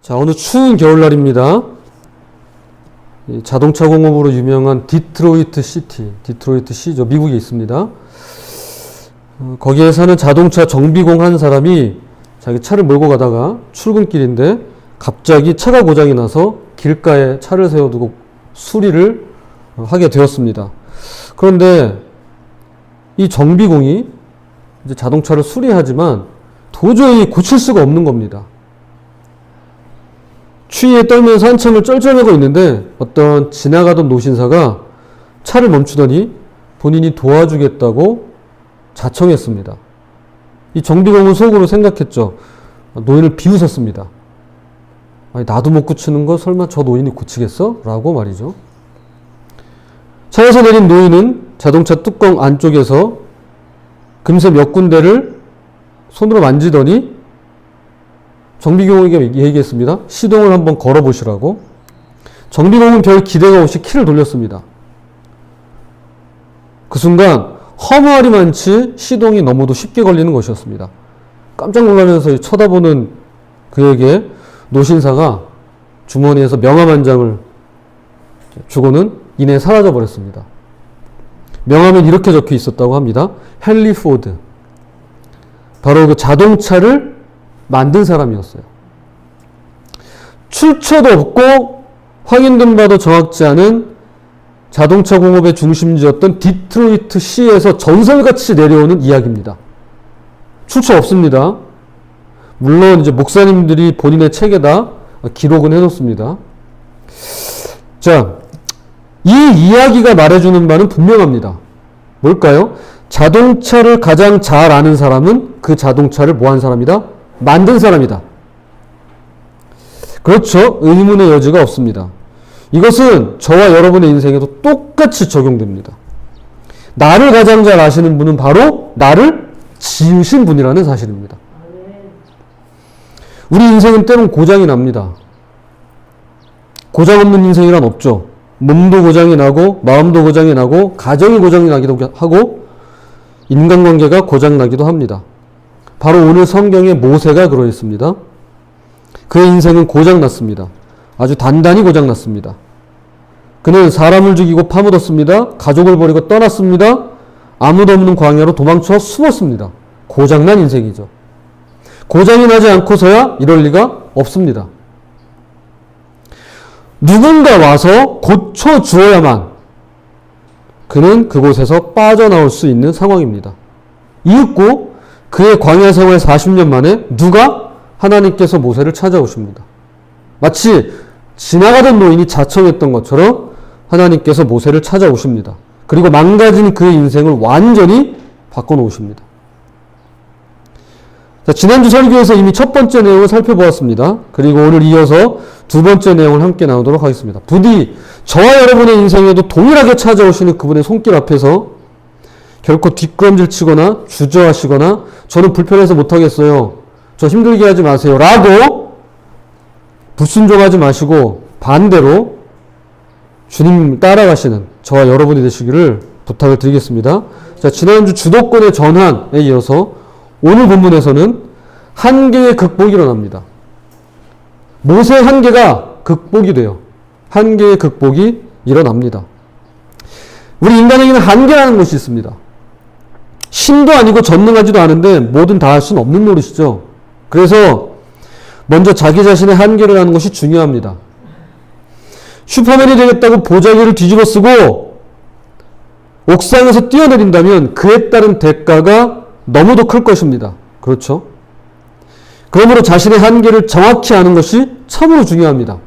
자, 어느 추운 겨울날입니다. 자동차 공업으로 유명한 디트로이트 시죠. 미국에 있습니다. 거기에 사는 자동차 정비공 한 사람이 자기 차를 몰고 가다가 출근길인데 갑자기 차가 고장이 나서 길가에 차를 세워두고 수리를 하게 되었습니다. 그런데 이 정비공이 이제 자동차를 수리하지만 도저히 고칠 수가 없는 겁니다. 추위에 떨면서 한참을 쩔쩔매고 있는데 어떤 지나가던 노신사가 차를 멈추더니 본인이 도와주겠다고 자청했습니다. 이 정비공은 속으로 생각했죠. 노인을 비웃었습니다. 아니, 나도 못 고치는 거 설마 저 노인이 고치겠어? 라고 말이죠. 차에서 내린 노인은 자동차 뚜껑 안쪽에서 금세 몇 군데를 손으로 만지더니 정비공에게 얘기했습니다. 시동을 한번 걸어보시라고. 정비공은 별 기대가 없이 키를 돌렸습니다. 그 순간 허무하리만치 시동이 너무도 쉽게 걸리는 것이었습니다. 깜짝 놀라면서 쳐다보는 그에게 노신사가 주머니에서 명함 한 장을 주고는 이내 사라져 버렸습니다. 명함엔 이렇게 적혀 있었다고 합니다. 헨리 포드. 바로 그 자동차를 만든 사람이었어요. 출처도 없고 확인된 바도 정확지 않은 자동차 공업의 중심지였던 디트로이트 시에서 전설같이 내려오는 이야기입니다. 출처 없습니다. 물론 이제 목사님들이 본인의 책에다 기록은 해놓습니다. 자, 이 이야기가 말해주는 바는 분명합니다. 뭘까요? 자동차를 가장 잘 아는 사람은 그 자동차를 뭐한 사람이다? 만든 사람이다. 그렇죠. 의문의 여지가 없습니다. 이것은 저와 여러분의 인생에도 똑같이 적용됩니다. 나를 가장 잘 아시는 분은 바로 나를 지으신 분이라는 사실입니다. 우리 인생은 때론 고장이 납니다. 고장 없는 인생이란 없죠. 몸도 고장이 나고 마음도 고장이 나고 가정이 고장이 나기도 하고 인간관계가 고장 나기도 합니다. 바로 오늘 성경의 모세가 그러했습니다. 그의 인생은 고장났습니다. 아주 단단히 고장났습니다. 그는 사람을 죽이고 파묻었습니다. 가족을 버리고 떠났습니다. 아무도 없는 광야로 도망쳐 숨었습니다. 고장난 인생이죠. 고장이 나지 않고서야 이럴 리가 없습니다. 누군가 와서 고쳐주어야만 그는 그곳에서 빠져나올 수 있는 상황입니다. 이윽고 그의 광야 생활 40년 만에 누가? 하나님께서 모세를 찾아오십니다. 마치 지나가던 노인이 자청했던 것처럼 하나님께서 모세를 찾아오십니다. 그리고 망가진 그의 인생을 완전히 바꿔놓으십니다. 자, 지난주 설교에서 이미 첫 번째 내용을 살펴보았습니다. 그리고 오늘 이어서 두 번째 내용을 함께 나누도록 하겠습니다. 부디 저와 여러분의 인생에도 동일하게 찾아오시는 그분의 손길 앞에서 결코 뒷걸음질 치거나 주저하시거나 저는 불편해서 못하겠어요. 저 힘들게 하지 마세요. 라고 불순종하지 마시고 반대로 주님 따라가시는 저와 여러분이 되시기를 부탁을 드리겠습니다. 자, 지난주 주도권의 전환에 이어서 오늘 본문에서는 한계의 극복이 일어납니다. 모세의 한계가 극복이 돼요. 한계의 극복이 일어납니다. 우리 인간에게는 한계라는 것이 있습니다. 신도 아니고 전능하지도 않은데 뭐든 다 할 수는 없는 노릇이죠. 그래서 먼저 자기 자신의 한계를 아는 것이 중요합니다. 슈퍼맨이 되겠다고 보자기를 뒤집어 쓰고 옥상에서 뛰어내린다면 그에 따른 대가가 너무도 클 것입니다. 그렇죠? 그러므로 자신의 한계를 정확히 아는 것이 참으로 중요합니다.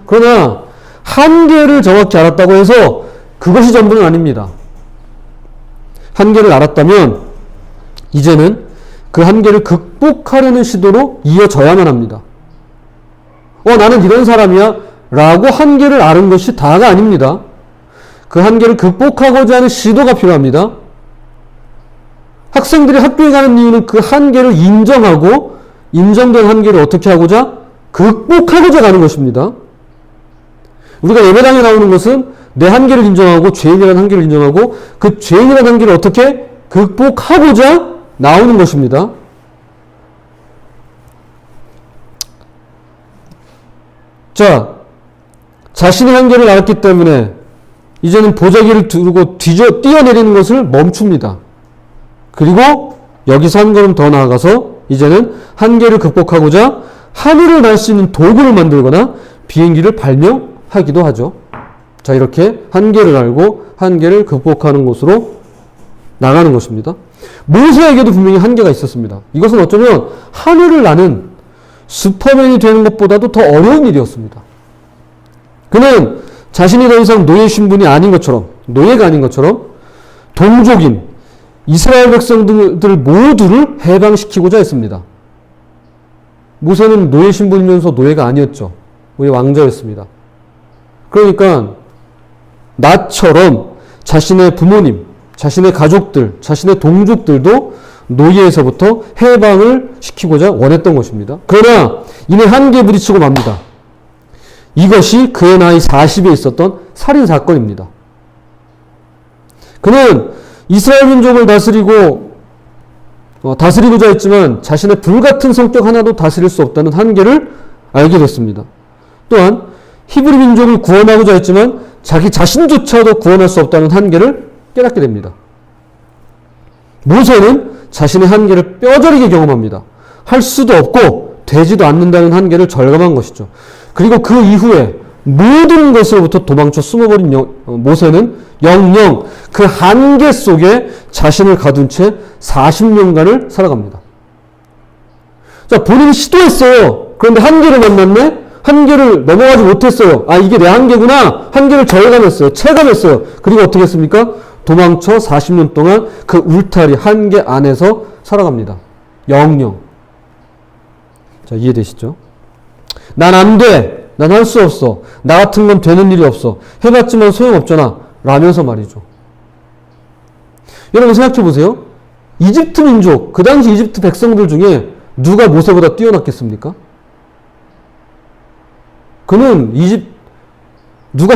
그러나 한계를 정확히 알았다고 해서 그것이 전부는 아닙니다. 한계를 알았다면 이제는 그 한계를 극복하려는 시도로 이어져야만 합니다. 나는 이런 사람이야 라고 한계를 아는 것이 다가 아닙니다. 그 한계를 극복하고자 하는 시도가 필요합니다. 학생들이 학교에 가는 이유는 그 한계를 인정하고 인정된 한계를 어떻게 하고자? 극복하고자 가는 것입니다. 우리가 예배당에 나오는 것은 내 한계를 인정하고 죄인이라는 한계를 인정하고 그 죄인이라는 한계를 어떻게 극복하고자 나오는 것입니다. 자, 자신의 한계를 알았기 때문에 이제는 보자기를 두고 뛰어내리는 것을 멈춥니다. 그리고 여기서 한 걸음 더 나아가서 이제는 한계를 극복하고자 하늘을 날 수 있는 도구를 만들거나 비행기를 발명하기도 하죠. 자, 이렇게 한계를 알고 한계를 극복하는 곳으로 나가는 것입니다. 모세에게도 분명히 한계가 있었습니다. 이것은 어쩌면 하늘을 나는 슈퍼맨이 되는 것보다도 더 어려운 일이었습니다. 그는 자신이 더 이상 노예 신분이 아닌 것처럼, 노예가 아닌 것처럼 동족인 이스라엘 백성들 모두를 해방시키고자 했습니다. 모세는 노예 신분이면서 노예가 아니었죠. 우리 왕자였습니다. 그러니까 나처럼 자신의 부모님, 자신의 가족들, 자신의 동족들도 노예에서부터 해방을 시키고자 원했던 것입니다. 그러나 이내 한계에 부딪히고 맙니다. 이것이 그의 나이 40에 있었던 살인사건입니다. 그는 이스라엘 민족을 다스리고자 했지만 자신의 불같은 성격 하나도 다스릴 수 없다는 한계를 알게 됐습니다. 또한 히브리 민족을 구원하고자 했지만 자기 자신조차도 구원할 수 없다는 한계를 깨닫게 됩니다. 모세는 자신의 한계를 뼈저리게 경험합니다. 할 수도 없고 되지도 않는다는 한계를 절감한 것이죠. 그리고 그 이후에 모든 것으로부터 도망쳐 숨어버린 모세는 영영 그 한계 속에 자신을 가둔 채 40년간을 살아갑니다. 자, 본인이 시도했어요. 그런데 한계를 만났네? 한계를 넘어가지 못했어요. 아, 이게 내 한계구나. 한계를 절감했어요. 체감했어요. 그리고 어떻게 했습니까? 도망쳐 40년 동안 그 울타리 한계 안에서 살아갑니다. 영영. 자, 이해되시죠? 난 안 돼. 난 할 수 없어. 나 같은 건 되는 일이 없어. 해봤지만 소용없잖아. 라면서 말이죠. 여러분 생각해 보세요. 이집트 민족, 그 당시 이집트 백성들 중에 누가 모세보다 뛰어났겠습니까? 그는 누가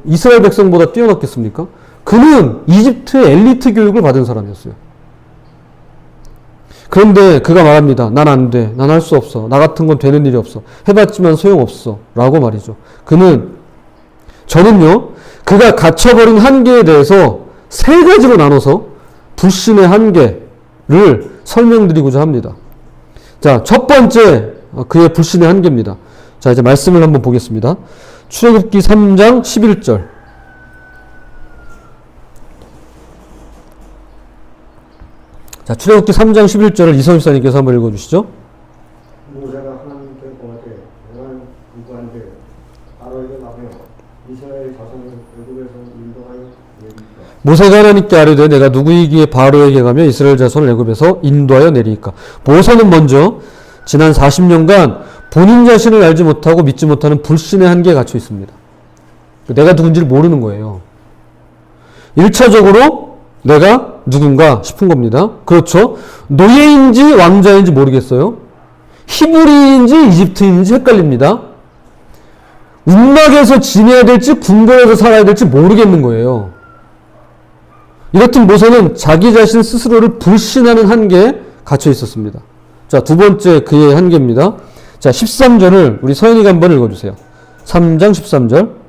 이스라엘 백성보다 뛰어났겠습니까? 그는 이집트의 엘리트 교육을 받은 사람이었어요. 그런데 그가 말합니다. 난 안 돼. 난 할 수 없어. 나 같은 건 되는 일이 없어. 해봤지만 소용없어. 라고 말이죠. 저는요, 그가 갇혀버린 한계에 대해서 세 가지로 나눠서 불신의 한계를 설명드리고자 합니다. 자, 첫 번째, 그의 불신의 한계입니다. 자, 이제 말씀을 한번 보겠습니다. 출애굽기 3장 11절. 자, 출애굽기 3장 11절을 이성희 사님께서 한번 읽어주시죠. 모세가 하나님께 고하되 내가 누구한테 바로에게 가며 이스라엘 자손을 애굽에서 인도하여 내리까. 모세가 하나님께 아뢰되 내가 누구이기에 바로에게 가며 이스라엘 자손을 애굽에서 인도하여 내리까. 모세는 먼저 지난 40년간 본인 자신을 알지 못하고 믿지 못하는 불신의 한계에 갇혀 있습니다. 내가 누군지를 모르는 거예요. 1차적으로 내가 누군가 싶은 겁니다. 그렇죠. 노예인지 왕자인지 모르겠어요. 히브리인지 이집트인지 헷갈립니다. 운막에서 지내야 될지 궁궐에서 살아야 될지 모르겠는 거예요. 이렇듯 모세는 자기 자신 스스로를 불신하는 한계에 갇혀 있었습니다. 자, 두 번째 그의 한계입니다. 자, 13절을 우리 서연이가 한번 읽어주세요. 3장 13절.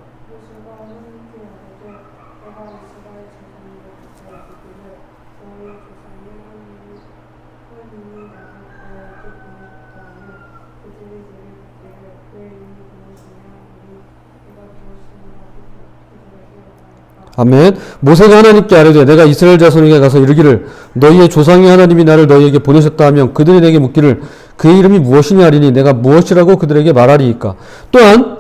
아멘. 모세가 하나님께 아뢰되 내가 이스라엘 자손에게 가서 이르기를 너희의 조상의 하나님이 나를 너희에게 보내셨다 하면 그들이 내게 묻기를 그의 이름이 무엇이냐 하리니 내가 무엇이라고 그들에게 말하리이까. 또한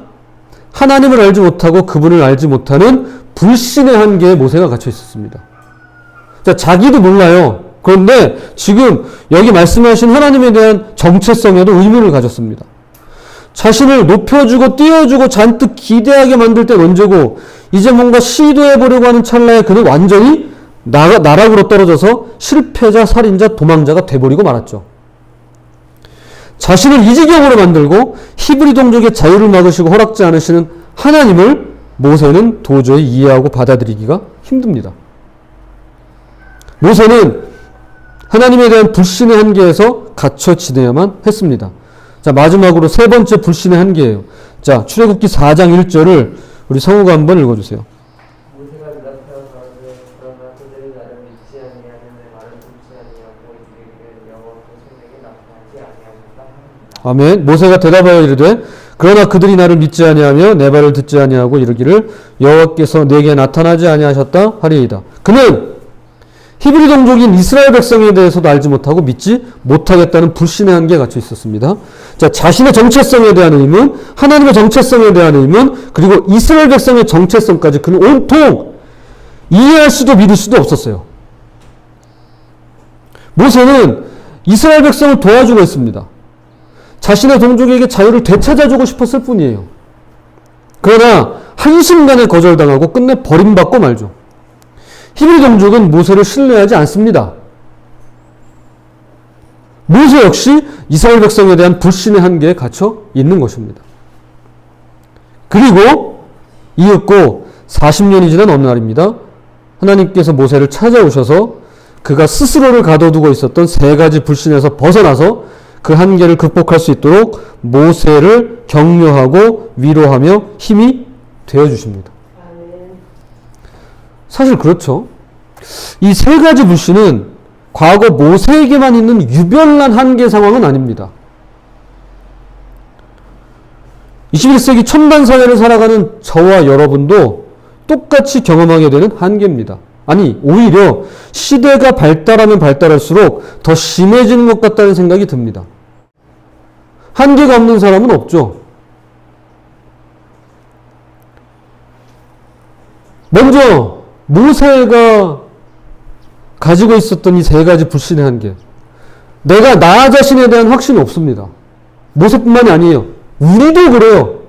하나님을 알지 못하고 그분을 알지 못하는 불신의 한계에 모세가 갇혀 있었습니다. 자, 자기도 몰라요. 그런데 지금 여기 말씀하신 하나님에 대한 정체성에도 의문을 가졌습니다. 자신을 높여주고 띄워주고 잔뜩 기대하게 만들 땐 언제고 이제 뭔가 시도해보려고 하는 찰나에 그는 완전히 나락으로 떨어져서 실패자, 살인자, 도망자가 돼버리고 말았죠. 자신을 이 지경으로 만들고 히브리 동족의 자유를 막으시고 허락지 않으시는 하나님을 모세는 도저히 이해하고 받아들이기가 힘듭니다. 모세는 하나님에 대한 불신의 한계에서 갇혀 지내야만 했습니다. 자, 마지막으로 세 번째 불신의 한계예요. 자, 출애굽기 4장 1절을 우리 성우가 한번 읽어주세요. 모세가 대답하여 가로되 그러나 그들이 나를 믿지 아니하며 내 말을 듣지 아니하고 이르기를 여호와께서 내게 나타나지 아니하셨다 하니라. 아멘. 모세가 대답하여 이르되 그러나 그들이 나를 믿지 아니하며 내 말을 듣지 아니하고 이르기를 여호와께서 내게 나타나지 아니하셨다 하리이다. 그는 히브리 동족인 이스라엘 백성에 대해서도 알지 못하고 믿지 못하겠다는 불신의 한계에 갇혀 있었습니다. 자, 자신의 정체성에 대한 의문, 하나님의 정체성에 대한 의문, 그리고 이스라엘 백성의 정체성까지 그는 온통 이해할 수도 믿을 수도 없었어요. 모세는 이스라엘 백성을 도와주고 있습니다. 자신의 동족에게 자유를 되찾아주고 싶었을 뿐이에요. 그러나 한순간에 거절당하고 끝내 버림받고 말죠. 히브리 동족은 모세를 신뢰하지 않습니다. 모세 역시 이스라엘 백성에 대한 불신의 한계에 갇혀 있는 것입니다. 그리고 이윽고 40년이 지난 어느 날입니다. 하나님께서 모세를 찾아오셔서 그가 스스로를 가둬두고 있었던 세 가지 불신에서 벗어나서 그 한계를 극복할 수 있도록 모세를 격려하고 위로하며 힘이 되어주십니다. 사실 그렇죠. 이 세 가지 불신은 과거 모세에게만 있는 유별난 한계 상황은 아닙니다. 21세기 첨단 사회를 살아가는 저와 여러분도 똑같이 경험하게 되는 한계입니다. 아니, 오히려 시대가 발달하면 발달할수록 더 심해지는 것 같다는 생각이 듭니다. 한계가 없는 사람은 없죠. 먼저 모세가 가지고 있었던 이 세 가지 불신의 한계. 내가 나 자신에 대한 확신이 없습니다. 모세뿐만이 아니에요. 우리도 그래요.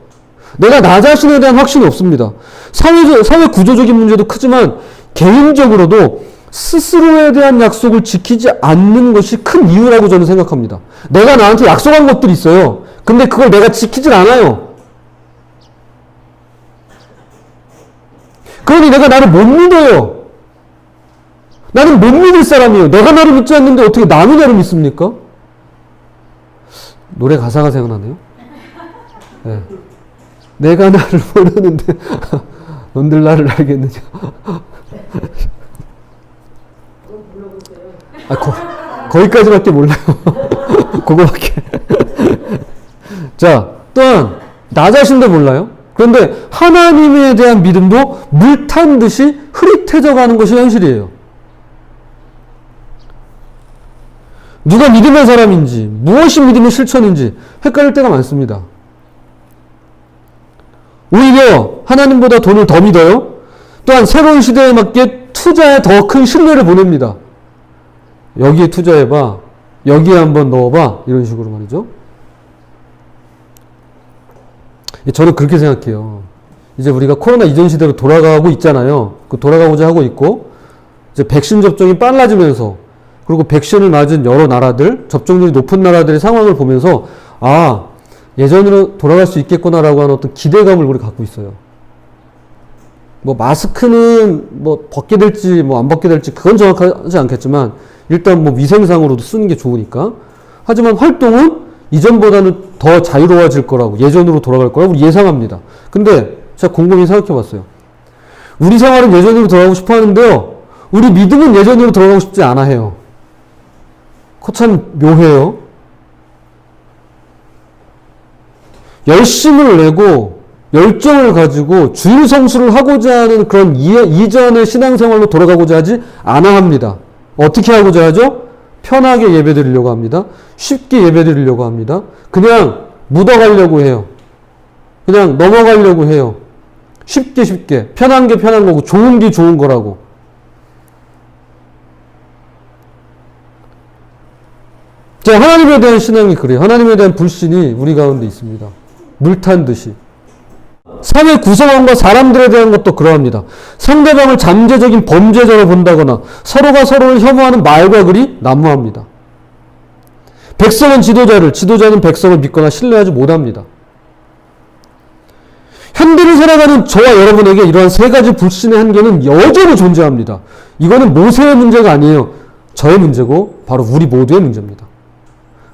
내가 나 자신에 대한 확신이 없습니다. 사회 구조적인 문제도 크지만 개인적으로도 스스로에 대한 약속을 지키지 않는 것이 큰 이유라고 저는 생각합니다. 내가 나한테 약속한 것들이 있어요. 근데 그걸 내가 지키질 않아요. 그러니 내가 나를 못 믿어요. 나는 못 믿을 사람이에요. 내가 나를 믿지 않는데 어떻게 남이 나를 믿습니까? 노래 가사가 생각나네요. 네. 내가 나를 모르는데 넌들 나를 알겠느냐. 거기까지밖에 몰라요. 그거밖에. 자, 또한 나 자신도 몰라요. 그런데 하나님에 대한 믿음도 물 탄 듯이 흐릿해져 가는 것이 현실이에요. 누가 믿음의 사람인지, 무엇이 믿음의 실천인지 헷갈릴 때가 많습니다. 오히려 하나님보다 돈을 더 믿어요. 또한 새로운 시대에 맞게 투자에 더 큰 신뢰를 보냅니다. 여기에 투자해봐. 여기에 한번 넣어봐. 이런 식으로 말이죠. 저는 그렇게 생각해요. 이제 우리가 코로나 이전 시대로 돌아가고 있잖아요. 그 돌아가고자 하고 있고, 이제 백신 접종이 빨라지면서, 그리고 백신을 맞은 여러 나라들, 접종률이 높은 나라들의 상황을 보면서, 아, 예전으로 돌아갈 수 있겠구나라고 하는 어떤 기대감을 우리 갖고 있어요. 뭐, 마스크는 뭐, 벗게 될지, 뭐, 안 벗게 될지, 그건 정확하지 않겠지만, 일단 뭐, 위생상으로도 쓰는 게 좋으니까. 하지만 활동은 이전보다는 더 자유로워질 거라고, 예전으로 돌아갈 거라고 예상합니다. 근데 제가 곰곰이 생각해 봤어요. 우리 생활은 예전으로 돌아가고 싶어 하는데요. 우리 믿음은 예전으로 돌아가고 싶지 않아 해요. 그거 참 묘해요. 열심을 내고 열정을 가지고 주일 성수를 하고자 하는 그런 이전의 신앙생활로 돌아가고자 하지 않아 합니다. 어떻게 하고자 하죠? 편하게 예배드리려고 합니다. 쉽게 예배드리려고 합니다. 그냥 묻어가려고 해요. 그냥 넘어가려고 해요. 쉽게 편한 게 편한 거고 좋은 게 좋은 거라고. 자, 하나님에 대한 신앙이 그래요. 하나님에 대한 불신이 우리 가운데 있습니다. 물탄 듯이. 사회 구성원과 사람들에 대한 것도 그러합니다. 상대방을 잠재적인 범죄자로 본다거나 서로가 서로를 혐오하는 말과 글이 난무합니다. 백성은 지도자는 백성을 믿거나 신뢰하지 못합니다. 현대를 살아가는 저와 여러분에게 이러한 세 가지 불신의 한계는 여전히 존재합니다. 이거는 모세의 문제가 아니에요. 저의 문제고 바로 우리 모두의 문제입니다.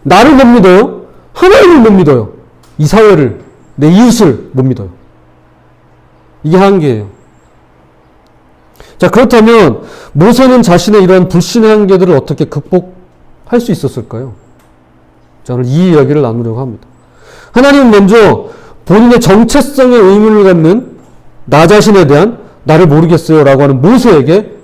나를 못 믿어요. 하나님을 못 믿어요. 이 사회를, 내 이웃을 못 믿어요. 이게 한계예요. 자, 그렇다면 모세는 자신의 이러한 불신의 한계들을 어떻게 극복할 수 있었을까요? 자, 오늘 이 이야기를 나누려고 합니다. 하나님은 먼저 본인의 정체성에 의문을 갖는 나 자신에 대한 나를 모르겠어요 라고 하는 모세에게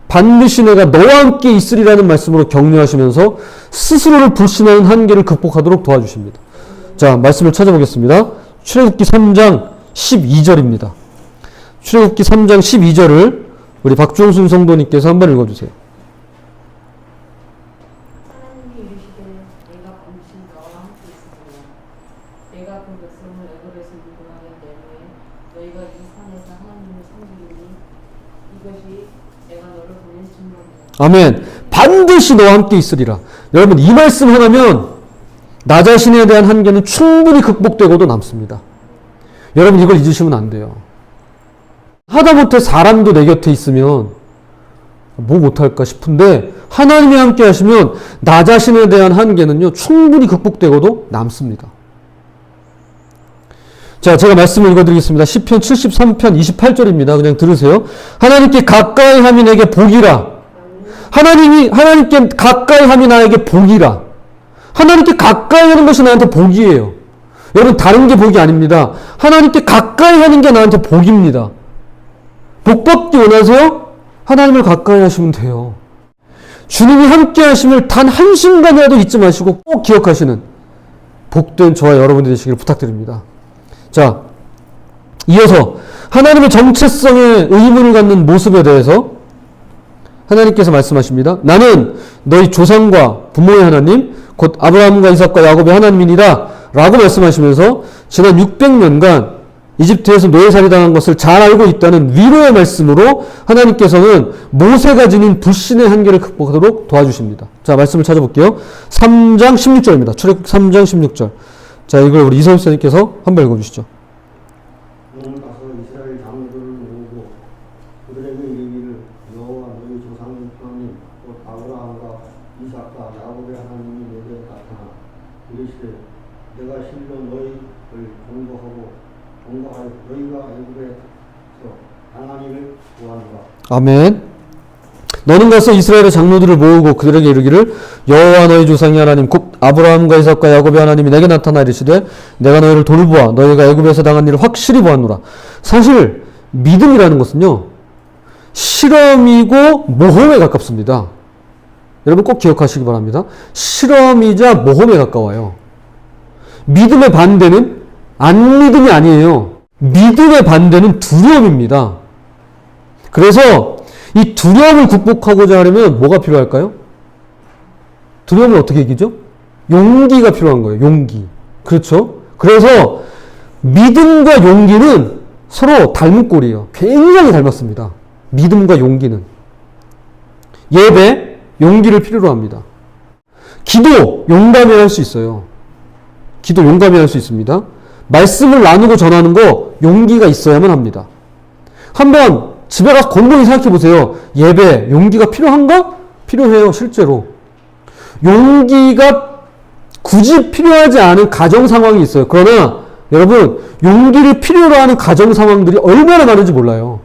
반드시 내가 너와 함께 있으리라는 말씀으로 격려하시면서 스스로를 불신하는 한계를 극복하도록 도와주십니다. 자, 말씀을 찾아보겠습니다. 출애굽기 3장 12절입니다. 출애굽기 3장 12절을 우리 박종순 성도님께서 한번 읽어주세요. 하나님이 이르시되 내가 반드시 너와 함께 있으리라. 내가 그 백성을 애굽에서 인도하여 내후에 너희가 이 산에서 하나님을 섬기리니 이것이 내가 너를 보낸 증거니라. 아멘. 반드시 너와 함께 있으리라. 여러분, 이 말씀 하나면 나 자신에 대한 한계는 충분히 극복되고도 남습니다. 여러분, 이걸 잊으시면 안 돼요. 하다못해 사람도 내 곁에 있으면 뭐 못할까 싶은데 하나님이 함께 하시면 나 자신에 대한 한계는요 충분히 극복되고도 남습니다. 자, 제가 말씀을 읽어드리겠습니다. 시편 73편 28절입니다. 그냥 들으세요. 하나님께 가까이 함이 내게 복이라. 하나님께 가까이 함이 나에게 복이라. 하나님께 가까이 하는 것이 나한테 복이에요. 여러분, 다른 게 복이 아닙니다. 하나님께 가까이 하는 게 나한테 복입니다. 복 받기 원하세요? 하나님을 가까이 하시면 돼요. 주님이 함께 하심을 단 한순간이라도 잊지 마시고 꼭 기억하시는 복된 저와 여러분들이 되시길 부탁드립니다. 자, 이어서 하나님의 정체성에 의문을 갖는 모습에 대해서 하나님께서 말씀하십니다. 나는 너희 조상과 부모의 하나님, 곧 아브라함과 이삭과 야곱의 하나님이니라 라고 말씀하시면서 지난 600년간 이집트에서 노예살이 당한 것을 잘 알고 있다는 위로의 말씀으로 하나님께서는 모세가 지닌 불신의 한계를 극복하도록 도와주십니다. 자, 말씀을 찾아볼게요. 3장 16절입니다. 출애굽기 3장 16절. 자, 이걸 우리 이성훈 선생님께서 한번 읽어주시죠. 너는 가서 이스라엘 장로들을 모으고 그들에게 이르기를 여호와 너희 조상의 하나님 곧 아브라함과 이삭과 야곱의 하나님이 내게 나타나 이르시되 내가 실로 너희를 공고하여 너희가 애굽에서 하나님을 구하노라. 아멘. 너는 가서 이스라엘의 장로들을 모으고 그들에게 이르기를 여호와 너희 조상의 하나님 곧 아브라함과 이삭과 야곱의 하나님이 내게 나타나 이르시되 내가 너희를 돌보아 너희가 애굽에서 당한 일을 확실히 보았노라. 사실 믿음이라는 것은요 실험이고 모험에 가깝습니다. 여러분 꼭 기억하시기 바랍니다. 실험이자 모험에 가까워요. 믿음의 반대는 안 믿음이 아니에요. 믿음의 반대는 두려움입니다. 그래서 이 두려움을 극복하고자 하려면 뭐가 필요할까요? 두려움을 어떻게 이기죠? 용기가 필요한 거예요. 용기. 그렇죠? 그래서 믿음과 용기는 서로 닮은 꼴이에요. 굉장히 닮았습니다. 믿음과 용기는. 예배, 용기를 필요로 합니다. 기도, 용감히 할 수 있어요. 기도 용감히 할 수 있습니다. 말씀을 나누고 전하는 거 용기가 있어야만 합니다. 한번 집에 가서 곰곰이 생각해 보세요. 예배, 용기가 필요한가? 필요해요, 실제로. 용기가 굳이 필요하지 않은 가정 상황이 있어요. 그러나 여러분, 용기를 필요로 하는 가정 상황들이 얼마나 많은지 몰라요.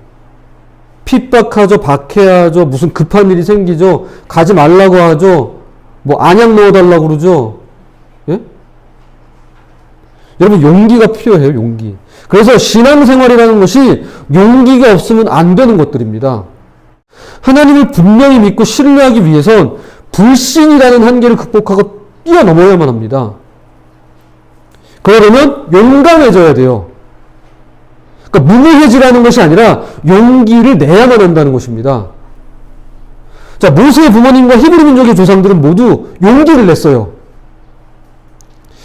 핍박하죠, 박해하죠, 무슨 급한 일이 생기죠, 가지 말라고 하죠, 뭐 안약 넣어달라고 그러죠. 예? 여러분, 용기가 필요해요, 용기. 그래서 신앙생활이라는 것이 용기가 없으면 안 되는 것들입니다. 하나님을 분명히 믿고 신뢰하기 위해선 불신이라는 한계를 극복하고 뛰어넘어야만 합니다. 그러려면 용감해져야 돼요. 그러니까 무모해지라는 것이 아니라 용기를 내야만 한다는 것입니다. 자, 모세의 부모님과 히브리 민족의 조상들은 모두 용기를 냈어요.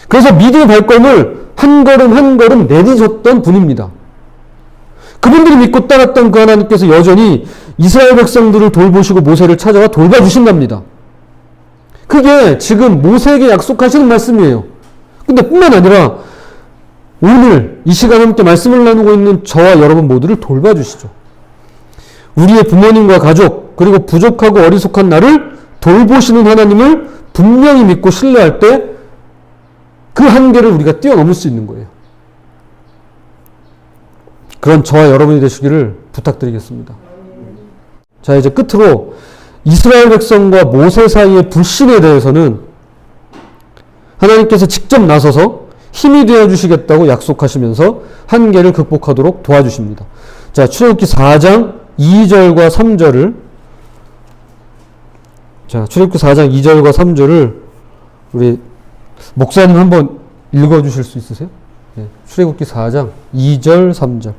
그래서 믿음의 발걸음을 한 걸음 한 걸음 내딛었던 분입니다. 그분들이 믿고 따랐던 그 하나님께서 여전히 이스라엘 백성들을 돌보시고 모세를 찾아와 돌봐주신답니다. 그게 지금 모세에게 약속하시는 말씀이에요. 근데 뿐만 아니라 오늘 이 시간 함께 말씀을 나누고 있는 저와 여러분 모두를 돌봐주시죠. 우리의 부모님과 가족 그리고 부족하고 어리숙한 나를 돌보시는 하나님을 분명히 믿고 신뢰할 때 그 한계를 우리가 뛰어넘을 수 있는 거예요. 그런 저와 여러분이 되시기를 부탁드리겠습니다. 자, 이제 끝으로 이스라엘 백성과 모세 사이의 불신에 대해서는 하나님께서 직접 나서서 힘이 되어 주시겠다고 약속하시면서 한계를 극복하도록 도와주십니다. 자, 출애굽기 4장 2절과 3절을 출애굽기 4장 2절과 3절을 우리 목사님 한번 읽어 주실 수 있으세요? 네, 출애굽기 4장 2절 3절.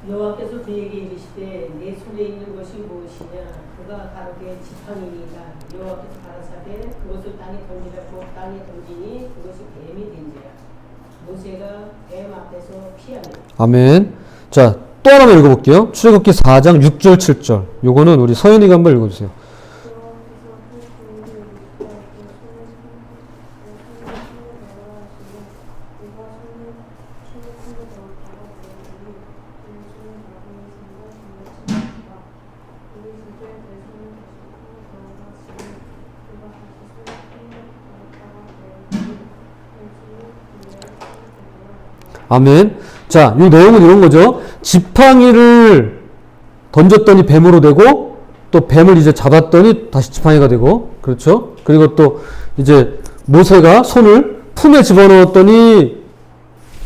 여호와께서 그에게 이르시되 내 손에 있는 것이 무엇이냐 그가 가로되 지팡이니이다. 여호와께서 가라사대 그것을 땅에 던지라. 곧 땅에 던지니 그것이 뱀이 된지라. 모세가 뱀 앞에서 피하니. 아멘. 자, 또 하나만 읽어볼게요. 출애굽기 4장 6절 7절. 요거는 우리 서연이가 한번 읽어주세요. 아멘. 자, 이 내용은 이런 거죠. 지팡이를 던졌더니 뱀으로 되고, 또 뱀을 이제 잡았더니 다시 지팡이가 되고, 그렇죠? 그리고 또 이제 모세가 손을 품에 집어넣었더니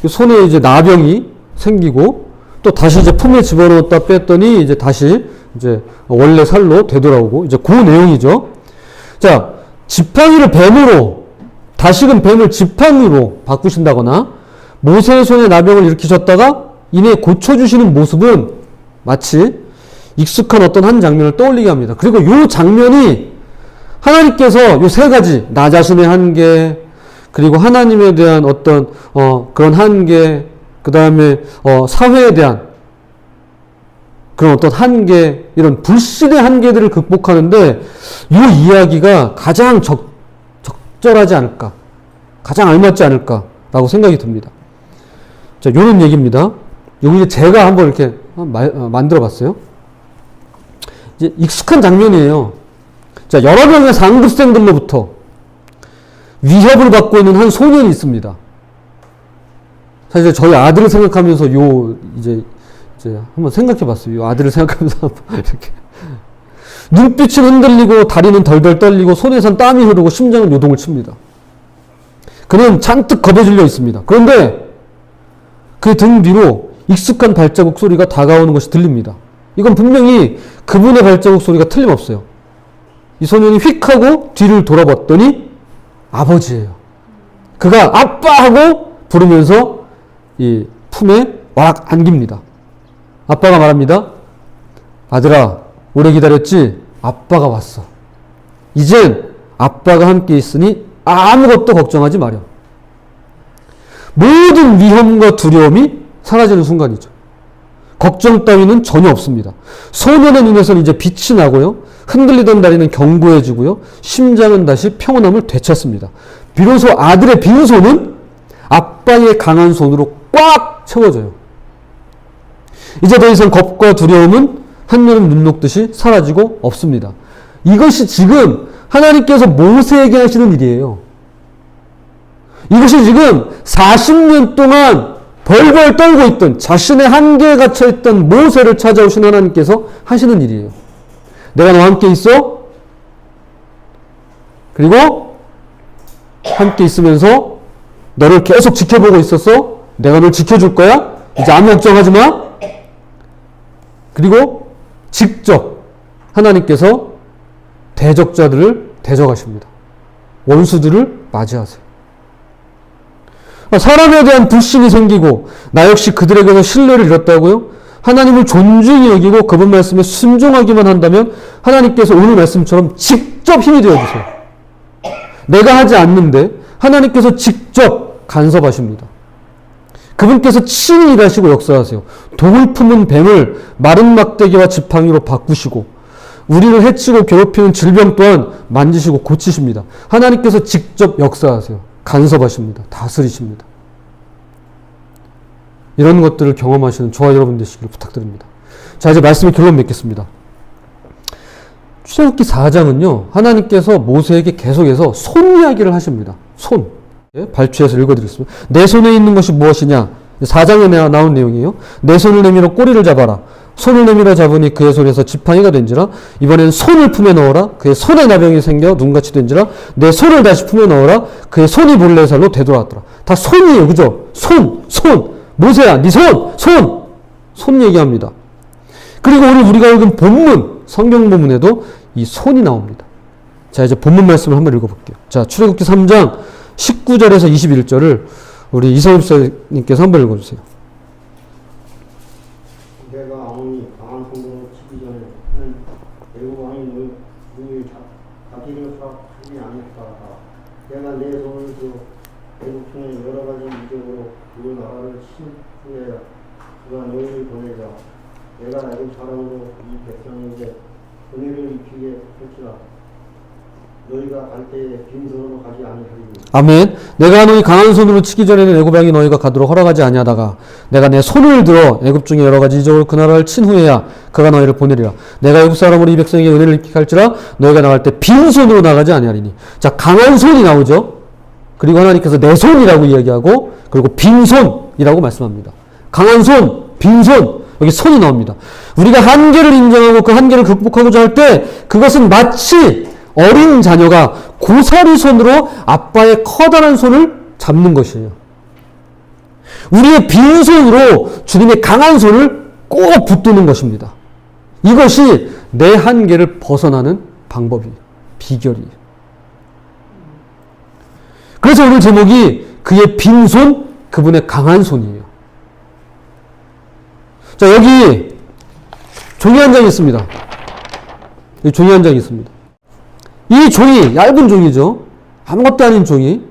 손에 이제 나병이 생기고, 또 다시 이제 품에 집어넣었다 뺐더니 이제 다시 이제 원래 살로 되돌아오고, 이제 그 내용이죠. 자, 지팡이를 뱀으로, 다시금 뱀을 지팡이로 바꾸신다거나, 모세의 손에 나병을 일으키셨다가 이내 고쳐주시는 모습은 마치 익숙한 어떤 한 장면을 떠올리게 합니다. 그리고 이 장면이 하나님께서 이 세 가지, 나 자신의 한계, 그리고 하나님에 대한 어떤 그런 한계, 그 다음에 사회에 대한 그런 어떤 한계, 이런 불신의 한계들을 극복하는데 이 이야기가 가장 적절하지 않을까, 가장 알맞지 않을까라고 생각이 듭니다. 자, 요런 얘기입니다. 요거 제가 한번 이렇게 만들어 봤어요. 이제 익숙한 장면이에요. 자, 여러 명의 상급생들로부터 위협을 받고 있는 한 소년이 있습니다. 사실 저희 아들을 생각하면서 이제 한번 생각해 봤어요. 요 아들을 생각하면서 한번 이렇게. 눈빛은 흔들리고 다리는 덜덜 떨리고 손에선 땀이 흐르고 심장은 요동을 칩니다. 그는 잔뜩 겁에 질려 있습니다. 그런데 그 등 뒤로 익숙한 발자국 소리가 다가오는 것이 들립니다. 이건 분명히 그분의 발자국 소리가 틀림없어요. 이 소년이 휙 하고 뒤를 돌아봤더니 아버지예요. 그가 아빠 하고 부르면서 이 품에 와락 안깁니다. 아빠가 말합니다. 아들아, 오래 기다렸지? 아빠가 왔어. 이젠 아빠가 함께 있으니 아무것도 걱정하지 마렴. 모든 위험과 두려움이 사라지는 순간이죠. 걱정 따위는 전혀 없습니다. 소년의 눈에서는 이제 빛이 나고요. 흔들리던 다리는 견고해지고요. 심장은 다시 평온함을 되찾습니다. 비로소 아들의 빈손은 아빠의 강한 손으로 꽉 채워져요. 이제 더 이상 겁과 두려움은 한여름 눈 녹듯이 사라지고 없습니다. 이것이 지금 하나님께서 모세에게 하시는 일이에요. 이것이 지금 40년 동안 벌벌 떨고 있던, 자신의 한계에 갇혀있던 모세를 찾아오신 하나님께서 하시는 일이에요. 내가 너와 함께 있어? 그리고 함께 있으면서 너를 계속 지켜보고 있었어? 내가 널 지켜줄 거야? 이제 아무 걱정하지 마? 그리고 직접 하나님께서 대적자들을 대적하십니다. 원수들을 맞이하세요. 사람에 대한 불신이 생기고 나 역시 그들에게서 신뢰를 잃었다고요? 하나님을 존중히 여기고 그분 말씀에 순종하기만 한다면 하나님께서 오늘 말씀처럼 직접 힘이 되어주세요. 내가 하지 않는데 하나님께서 직접 간섭하십니다. 그분께서 친히 일하시고 역사하세요. 독을 품은 뱀을 마른 막대기와 지팡이로 바꾸시고 우리를 해치고 괴롭히는 질병 또한 만지시고 고치십니다. 하나님께서 직접 역사하세요. 간섭하십니다. 다스리십니다. 이런 것들을 경험하시는 저와 여러분 되시기를 부탁드립니다. 자, 이제 말씀의 결론 맺겠습니다. 출애굽기 4장은요, 하나님께서 모세에게 계속해서 손 이야기를 하십니다. 손. 발주해서 읽어드리겠습니다. 내 손에 있는 것이 무엇이냐? 4장에 나온 내용이에요. 내 손을 내밀어 꼬리를 잡아라. 손을 내밀어 잡으니 그의 손에서 지팡이가 된지라. 이번엔 손을 품에 넣어라. 그의 손에 나병이 생겨 눈같이 된지라. 내 손을 다시 품에 넣어라. 그의 손이 볼레살로 되돌아왔더라. 다 손이에요. 그죠? 손. 모세야, 네 손 얘기합니다. 그리고 오늘 우리가 읽은 본문, 성경 본문에도 이 손이 나옵니다. 자, 이제 본문 말씀을 한번 읽어볼게요. 자, 출애굽기 3장 19절에서 21절을 우리 이성엽 선생님께서 한번 읽어주세요. 내가 아무리 강한 손으로 치기 전에 애굽 왕이 너희 자기를 허락하지 아니하다. 내가 내 손을 애굽 중에 여러 가지 이적으로 그 나라를 친 후에 그가 너희를 보내자. 내가 애굽 사람으로 이 백성에게 은혜를 입히게 할지라. 너희가 갈 때에 빈손으로 가지 아니하리니. 아멘. 내가 너희 강한 손으로 치기 전에는 애굽 왕이 너희가 가도록 허락하지 아니하다가 내가 내 손을 들어 애굽 중에 여러 가지 이적으로 그 나라를 친 후에야 그가 너희를 보내리라. 내가 애굽 사람으로 이 백성에게 은혜를 입히게 할지라. 너희가 나갈 때 빈손으로 나가지 아니하리니. 자, 강한 손이 나오죠. 그리고 하나님께서 내 손이라고 이야기하고 그리고 빈손이라고 말씀합니다. 강한 손, 빈손, 여기 손이 나옵니다. 우리가 한계를 인정하고 그 한계를 극복하고자 할 때 그것은 마치 어린 자녀가 고사리 손으로 아빠의 커다란 손을 잡는 것이에요. 우리의 빈손으로 주님의 강한 손을 꼭 붙드는 것입니다. 이것이 내 한계를 벗어나는 방법이에요. 비결이에요. 그래서 오늘 제목이 그의 빈손, 그분의 강한 손이에요. 자, 여기 종이 한 장이 있습니다. 여기 종이 한 장이 있습니다. 이 종이, 얇은 종이죠. 아무것도 아닌 종이.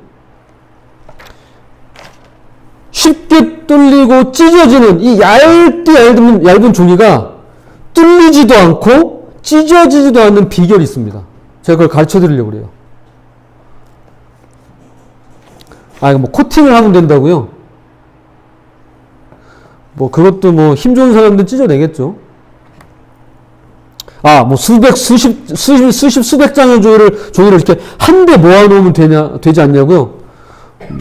쉽게 뚫리고 찢어지는 이 얇은 종이가 뚫리지도 않고 찢어지지도 않는 비결이 있습니다. 제가 그걸 가르쳐 드리려고 그래요. 이거 뭐 코팅을 하면 된다고요? 뭐 그것도 뭐 힘 좋은 사람들 찢어내겠죠. 뭐 수백 장의 종이를 이렇게 한데 모아놓으면 되지 않냐고요?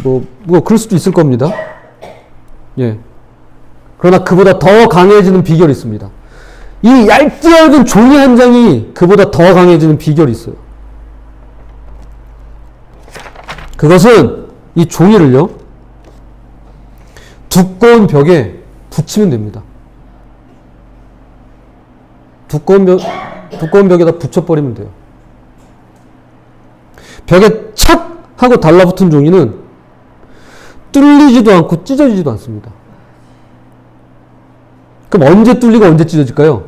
뭐, 그럴 수도 있을 겁니다. 예. 그러나 그보다 더 강해지는 비결이 있습니다. 이 얇은 종이 한 장이 그보다 더 강해지는 비결이 있어요. 그것은 이 종이를요, 두꺼운 벽에 붙이면 됩니다. 두꺼운 벽에다 붙여버리면 돼요. 벽에 착 하고 달라붙은 종이는 뚫리지도 않고 찢어지지도 않습니다. 그럼 언제 뚫리고 언제 찢어질까요?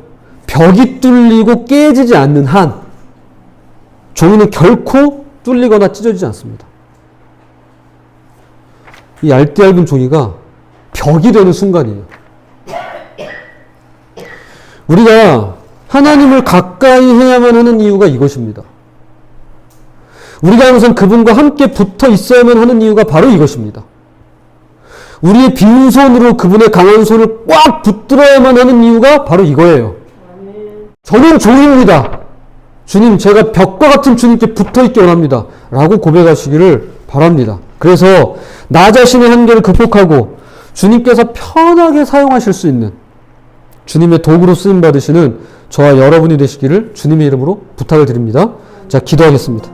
벽이 뚫리고 깨지지 않는 한 종이는 결코 뚫리거나 찢어지지 않습니다. 이 얇은 종이가 벽이 되는 순간이에요. 우리가 하나님을 가까이 해야만 하는 이유가 이것입니다. 우리가 항상 그분과 함께 붙어 있어야만 하는 이유가 바로 이것입니다. 우리의 빈손으로 그분의 강한 손을 꽉 붙들어야만 하는 이유가 바로 이거예요. 저는 종입니다. 주님, 제가 벽과 같은 주님께 붙어 있기 원합니다. 라고 고백하시기를 바랍니다. 그래서 나 자신의 한계를 극복하고 주님께서 편하게 사용하실 수 있는 주님의 도구로 쓰임 받으시는 저와 여러분이 되시기를 주님의 이름으로 부탁을 드립니다. 자, 기도하겠습니다.